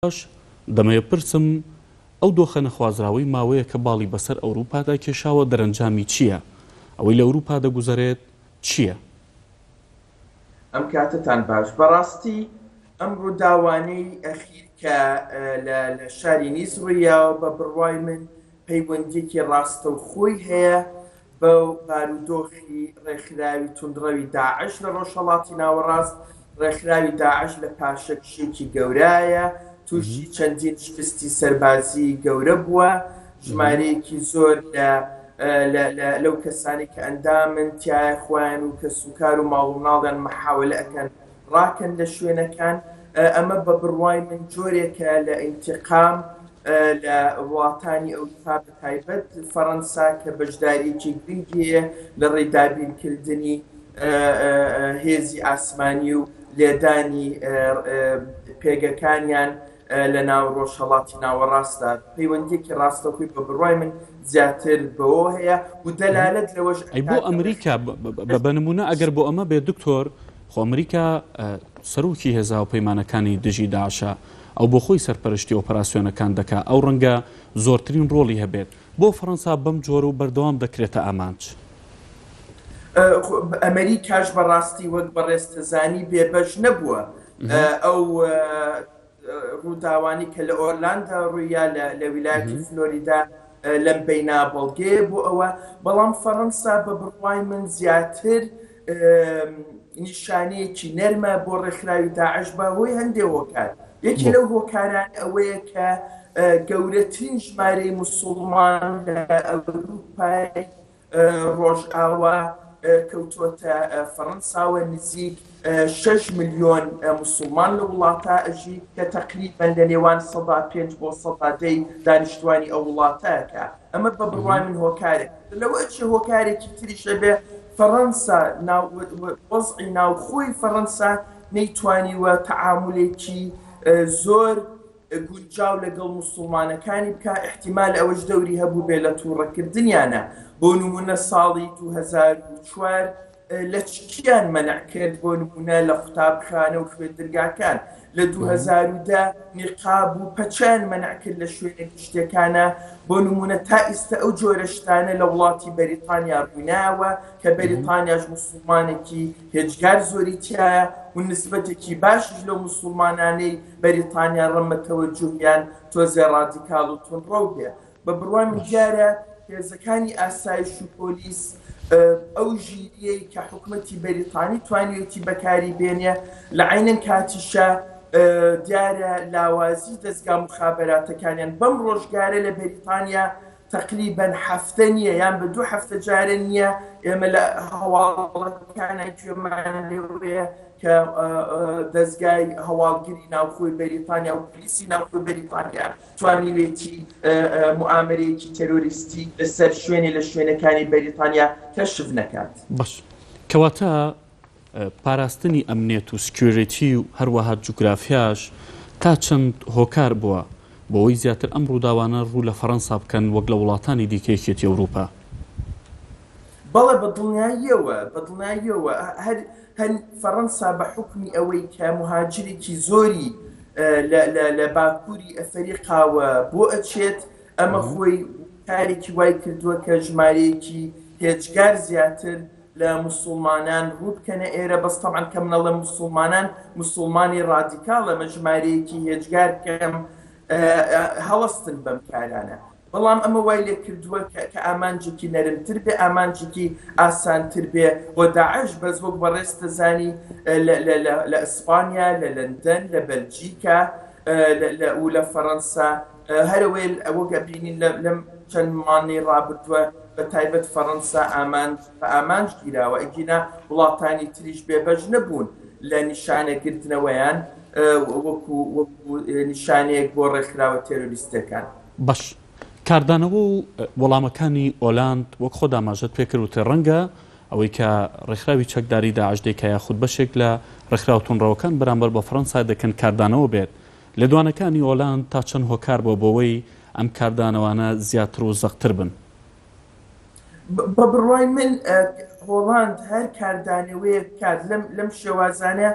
دەمەوێت پرسم ئەو دۆخە نەخوازراوەی ماوەیە کە باڵی بەسەر ئەوروپادا کێشاوە دەرەنجامی چییە؟ ئەوەی لە ئەوروپا دەگوزارێت چییە؟ ئەم کاتتان باش بەڕاستی ئەم ڕووداوانەی ئەخیر کە لە شاری نیس ڕوویاوە بە بڕوای من پەیوەندیەکی ڕاستەوخۆی هەیە بەو بارودۆخی ڕێکخراوی توندڕەوی داعش لە ڕۆژهەڵاتی ناوەڕاست. ڕێکخراوی داعش لە پاشەکشێکی گەورایە، تووشی چەندین شکستی سەربازی گەورە بووە، ژمارەیەکی زۆر لەو کەسانی کە ئەندامن تایە خۆیان و کە سوکار و ماڵ و مناڵیان مەحاولە ئەکەن ڕاکەن لە شوێنەکان. ئەمە بە بڕوای من جۆرێکە لە ئینتیقام لە وڵاتانی ئەوروپا بەتایبەت فەڕەنسا کە بەشداریەکی گرنگی هەیە لە ڕێدابینکردنی هێزی ئاسمانی و لێدانی پێگەکانیان لە ناو ڕۆژهەڵاتی ناوەڕاستدا. پەیوەندیەکی ڕاستەوخۆی بە بڕوای من زیاتر بەوە هەیە و دەلالەت لەوەش بۆ ئەمریکا بە نمونە ئەگەر بۆ ئەمە بێت دکتۆر، خۆ ئەمریکا سەرۆکی هێزا و پەیمانەکانی دژی داعشە، ئەو بۆ خۆی سەرپەرشتی ئۆپەراسیۆنەکان دەکا، ئەو ڕەنگە زۆرترین ڕۆڵی هەبێت. بۆ فەڕەنسا بەم جۆرە و بەردەوام دەکرێتە ئامانج. ئەمریکاش بەڕاستی وەک بەڕێستەزانی بێبەش نەبووە. ئەو ڕووداوانی کە لە ئۆرلاندا ڕوویا لە ویلایەتی فلۆریدا لەم بەینا بەڵگەیە بوو ئەوە، بەڵام فەڕەنسا بە بڕوای من زیاتر نیشانەیەکی نەرمە بۆ ڕێکخراوی داعش بە هۆی هەندێک هۆکار. یەکی لەو هۆکاران ئەوەیە کە گەورەترین ژمارەی موسڵمان لە ئەوروپای ڕۆژئاوا کەوتووەتە فەڕەنساوە، نزیک 6 ملیۆن موسڵمان لە وڵاتە ئەژی کە تەقریبەن لە نێوان 5 بۆ 10 دانیشتوانی ئەو وڵاتەکە. ئەمە بە بڕوای من هۆکارێک. لەوە چی هۆکارێکی تریشە بێ، فەڕەنسا وەزعی ناوخۆی فەڕەنسا نەیتوانیوە تەعامولێکی زۆر گونجاو لەگەڵ موسڵمانەکانی بکە. احتیمال ئەوەش دەوری هەبوو بێ لە تووڕەکردنیانە. بۆ نمونە ساڵی 2004 لە چیان مەنع کرد، بۆ نمونە لە قوتابخانە و خوێندرگاکان. لە 2010 نیقاب و پەچیان مەنع کرد لە شوێنێکی شتێکانە. بۆ نمونە تا ئێستا ئەو جۆرە شتانە لە وڵاتی بەریتانیا ڕووناوە کە بەریتانیاش موسڵمانێکی هێجگار زۆری تایە و نسبەتێکی باشش لە موسڵمانانەی بەریتانیا ڕەمە تەوەجوهیان تۆزێ ڕادیکاڵ و تونڕەو بێ. بە بڕوای من دیارە هێزەکانی ئاسایش و پۆلیس ئەو ژیریەی کە حکوومەتی بەریتانی توانیوێتی بەکاری بێنێ، لە عینەن کاتیشە دیارە لاوازی دەستگا مخابراتەکانیان بەم ڕۆژگارە لە بەریتانیا تقریبەن هەفتە نییە یان بە 2 هەفتە جارە نییە ئێمە لە هەواڵەکانە گوێمان لێوەیە کە دەستگای هەواڵگیری ناوخۆی بەریتانیا و پلیسی ناوخۆی بەریتانیا توانیوێتی موامەرەیەکی تەرۆریستی لەسەر شوێنی لە شوێنەکانی بەریتانیا کەشف نەکات. باش، کەواتە پاراستنی ئەمنیەت و سکیۆریتی و هەروەها جوگرافیاش تا چەند هۆکار بووە بۆەوەی زیاتر ئەم ڕووداوانە ڕوو لە فەڕەنسا بکەن وەک لە وڵاتانی دیکەیەکێتی ئەوروپا؟ بەڵێ بەدڵنیاییەوە هەر فەڕەنسا بە حکمی ئەوەی کە مهاجرێکی زۆری لە باکووری ئەفریقاوە بۆ ئەچێت، ئەمە خۆی کارێکی وای کردووە کە ژمارەیەکی هێجگار زیاتر لە موسڵمانان ڕوو بکەنە ئێرە. بەس تەبعاً کە منەڵە موسڵمانی ڕادیکاڵ ئەمە ژمارەیەکی هێجگار کەم هەوەستن بەم کارانە. بەڵام ئەمە وای لێ کردووە کە ئامانجێکی نەرمتر بێ، ئامانجێکی ئاسانتر بێ بۆ داعش. بەس وەک بەڕێستەزانی لە ئیسپانیا، لە لەندەن، لە بەلجیکا و لە فەڕەنسا هەروەی ئەوە گەبینین لەم چەند مانەی ڕابردووە بە تایبەت فەڕەنسا ئامانج گیراوە. ئەگینا وڵاتانی تریش بێبەش نەبوون لە نیشانەگرتنەوەیان وەکو نیشانەیەک بۆ ڕێکخراوە تێرۆریستەکان. باش، کاردانەوە و وەڵامەکانی ئۆلاند وەک خۆ داماژەت پێکردوتە ڕەنگە ئەوەی کە ڕێکخراوی چەکداری داعش دەکە یاخود بەشێک لە ڕێکخراو تونڕەوەکان بەرامبەر بە فەڕەنسا دەکەن کاردانەوە بێت. لە دوانەکانی ئۆلاند تا چەند هۆکار بۆەوەی ئەم کاردانەوانە زیاتر و زەختر بن؟ بە بڕوای من هۆڵاند هەر کاردانەوەیە کات لەم شێوازانە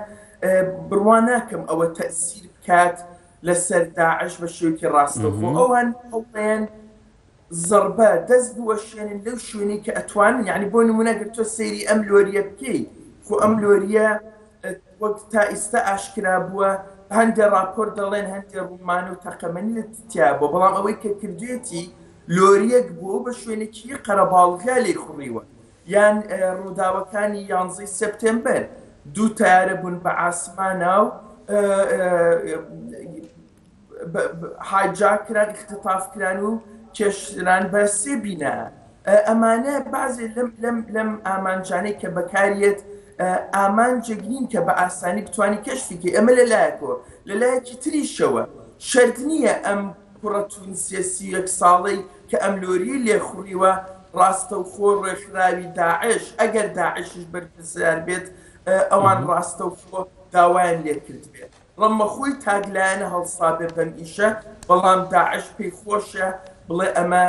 بڕوا ناکەم ئەوە تەئسیر بکات لەسەر داعش بە شێوکی ڕاستەوخۆ ئەوان هەڵڵێن زەربە دەست بوەشێنن لەو شوێنی کە ئەتوانن یعنی بۆ نمونەگەر تۆ سەیری ئەم لۆریە بکەی خۆ ئەم لۆریە وەک تا ئێستا ئاشکرا بووە هەندێک راپۆر دەڵێن هەندێک ڕوومانە و تەقەمەنی لە تیا بۆ بەڵام ئەوەی کە کردێتی لۆریەک بوو بە شوێنێکی قەرەباڵغا لێ خوڕیوە یان ڕووداوەکانی 11 سپتێمبەر دوو تایارە بوون بە ئاسمانە و هایجاکران اختطافکران و کێشران بە سێ بینە ئەمانە بازێ لەم ئامانجانەی کە بەکارێت ئامانجێگرین کە بە ئاسانی بتوانی کەشفیکە ئەمە لەلایەکەوە لەلایەکی تریشەوە شەرت نییە ئەم کوڕەتون سیاسی یەک ساڵەی کە ئەم لۆریە لێخوڕیوە ڕاستەوخۆ ڕێکخراوی داعش ئەگەر داعشش بەرپرسیار بێت ئەوان ڕاستەوخۆ داوایان لێ کرد بێت ڕەمەخۆی تاگلایەنە هەڵسابێ بەم ئیشە بەڵام داعش پێی خۆشە بڵێ ئەمە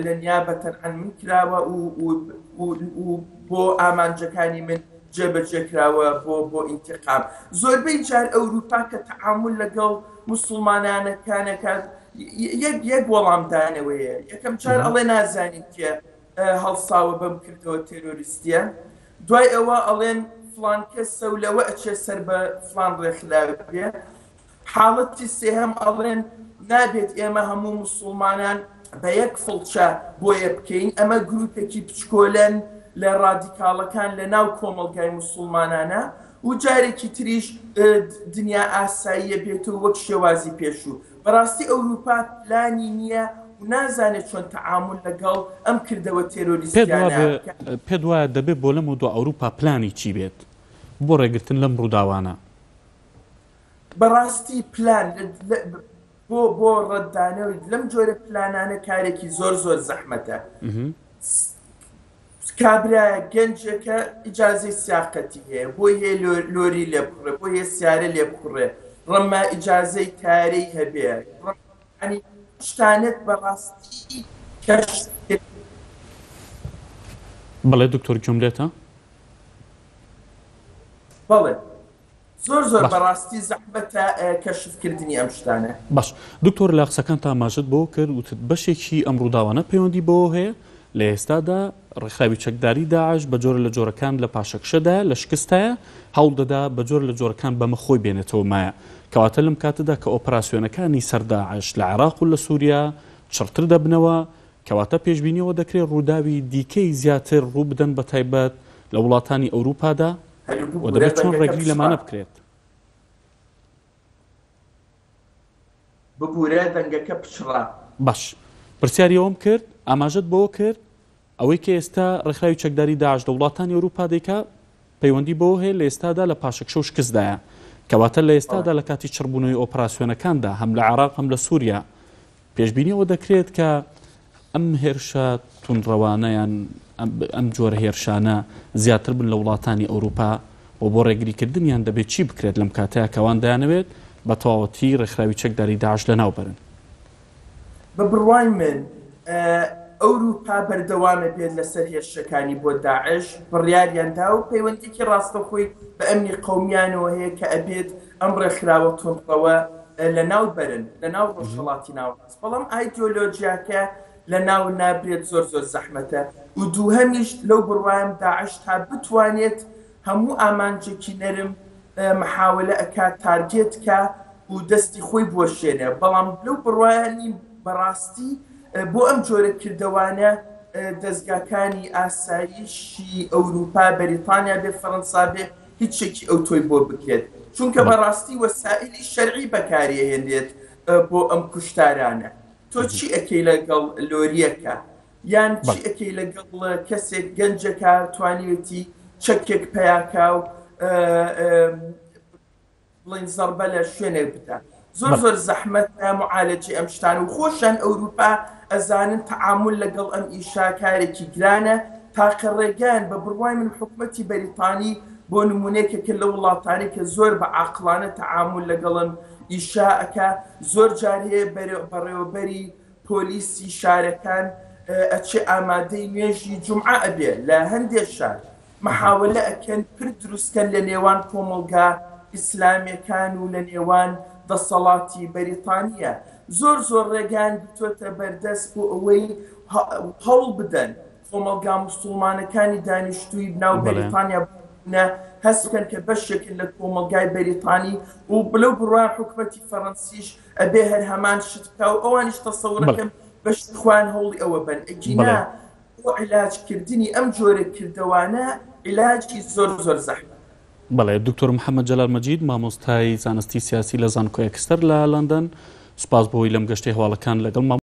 لە نیابەتەن عن من کراوە و بۆ ئامانجەکانی من جێبەجێکراوە بۆ ئینتیقام زۆربەی جار ئەوروپا کە تەعامل لەگەڵ موسڵمانانەکانەکە یەک وەڵامدانەوەیە یەکەم جار ئەڵێ نازانین کە هەڵساوە بەم کردەوە تێرۆریستیە دوای ئەوە ئەڵێن فلان کەسە و لەوە ئەچێ سەر بە فلان ڕێکخراوە بێ حاڵەتی سێهەم ئەڵێن نابێت ئێمە هەموو موسڵمانان بە یەک فڵچە بۆیە بکەین ئەمە گروپێکی بچکۆلەن لە ڕادیکاڵەکان لە ناو کۆمەڵگای موسڵمانانە و جارێکی تریش دنیا ئاساییە بێتەوە وەک شێوازی پێشوو بەڕاستی ئەوروپا پلانی نییە و نازانێت چۆن تەعامل لەگەڵ ئەم کردەوە تێرۆریستیانە پێت وایە دەبێت بۆ لەم و دو ئەوروپا پلانی چی بێت بۆ ڕێگرتن لەم ڕووداوانە بەڕاستی پلان بۆ ڕەتدانەوەی لەم جۆرە پلانانە کارێکی زۆر زەحمەتە کابرایە گەنجێکە ئیجازەی سیاقەتی هەیە بۆی هەیە لۆری لێ بخڕێ بۆ هەیە سیارە لێ بخڕێ ڕەما ئیجازەی تارەی هەبێ ڕەمانی شتانێت بەڕاستی کەش بەڵێ دکتۆر جوملێتە بەڵێ زۆر بەڕاستی زەحمەتە کەشفکردنی ئەم شتانە باش دکتۆر لە قسەکان تا ماژت بۆ کرد وتت بەشێکی ئەم ڕووداوانە پەیوەندی بۆ هەیە لە ئێستادا ڕێکخراوی چەکداری داعش بە جۆرە لە جۆرەکان لە پاشەکشەدا لە شکستایە هەوڵ دەدا بە جۆر لە جۆرەکان بەمە خۆی بێنێتەوە مایە کەواتە لەم کاتەدا کە ئۆپراسیۆنەکانی سەرداعش لە عێراق و لە سووریا چڕتر دەبنەوە کەواتە پێشبینیەوە دەکرێت ڕووداوی دیکەی زیاتر ڕوو بدەن بە تایبەت لە وڵاتانی ئەوروپادا و دەبێت چۆن ڕێگری لەمانە بکرێت ببوورە دەنگەکە پچڕا باش پرسیاری ئەوم کرد ئاماژت بۆ کرد ئەوەی کە ئێستا ڕێکخراوی چەکداری داعش لە وڵاتانی ئەوروپا دەیکا پەیوەندی بۆ هەیە لە ئێستادا لە پاشەکشە و شکستدایە کەواتە لە ئێستادا لە کاتی چڕبوونەوەی ئۆپراسیۆنەکاندا هەم لە عێراق هەم لە سووریا پێشبینیەوە دەکرێت کە ئەم هێرشە تونڕەوانەیان ئەم جۆرە هێرشانە زیاتر بن لە وڵاتانی ئەوروپا و بۆ ڕێگریکردنیان دەبێت چی بکرێت لەم کاتەیە کەوان دەیانەوێت بە تەواوەتی ڕێکخراوی چەکداری داعش لەناو بەرن بە بڕوای من ئەوروپا بەردەوامە بێت لەسەر هێرشەکانی بۆ داعش بڕیاریاندا و پەیوەندێکی ڕاستەخۆی بە ئەمنی قەومیانەوە هەیە کە ئەبێت ئەم ڕێکخراوە تۆنڕەوە لە ناو بەرن لە ناو ڕۆژهەڵاتی ناوەڕاست بەڵام ئایدیۆلۆجیاکە لە ناو نابرێت زۆر زەحمەتە و دووهەمیش لەو بڕوایم داعش تا بتوانێت هەموو ئامانجێکی نەرم محاولە ئەکات تارگێتکە و دەستی خۆی بۆشێنێ بەڵام لەو بڕوایانی بەڕاستی بۆ ئەم جۆرە کردەوانە دەستگاکانی ئاسایشی ئەوروپا بەریتانیا بێ فەڕەنسا بێ هیچ شێکی ئەو تۆی بۆ بکرێت چونکە بەڕاستی وەسائلی شەرعی بەکارهێنێت بۆ ئەم کوشتارانە تۆ چی ئەکەی لەگەڵ لۆریەکە یان چی ئەکەی لەگەڵ کەسێک گەنجەکە توانیوێتی چەکێک پەیاکە و بڵین زەربە لە شوێنێک بدە زۆر زەحمەت معالەجی ئەم شتان و خۆشان ئەوروپا ئەزانن تەعامل لەگەڵ ئەم ئیشا کارێکی گرانە تاقە ڕێگان بە بڕوای من حکومەتی بەریتانی بۆ نمونەیەکێکە لە وڵاتانی کە زۆر بە عاقڵانە تەعامل لەگەڵم ئیشاءەکە زۆر جار هەیە بەڕێوەبەری پۆلیسی شارەکان ئەچێ ئامادەی نوێژی جومعە ئەبێ لە هەندێک شار محاولە ئەکەن پر دروستکەن لە نێوان کۆمەڵگا ئیسلامیەکان و لە نێوان دەسەڵاتی بەریتانیە زۆر ڕێگان بتوێتە بەردەست بۆ ئەوەی هەوڵ بدەن کۆمەلگا موسڵمانەکانی دانیشتووی بناو بەریتانیا هەست بکەن کە بەشێکن لە کۆمەلگای بەریتانی و بلەو بڕوان حکومەتی فەڕەنسیش ئەبێ هەر هەمان شت بکە و ئەوانیش تەسەوڕەکەم بەش خوان هەوڵی ئەوە بن ئەجینا بۆ عیلاجکردنی ئەم جۆرە کردەوانە عیلاجی زۆر زەحمە. بەڵێ دکتۆر محەممەد جەلال مەجید مامۆستای زانستی سیاسی لە زانکۆی ئەکستەر لە لەندەن سوپاس بۆی لەم گەشتەی هەواڵەکان لەگەڵ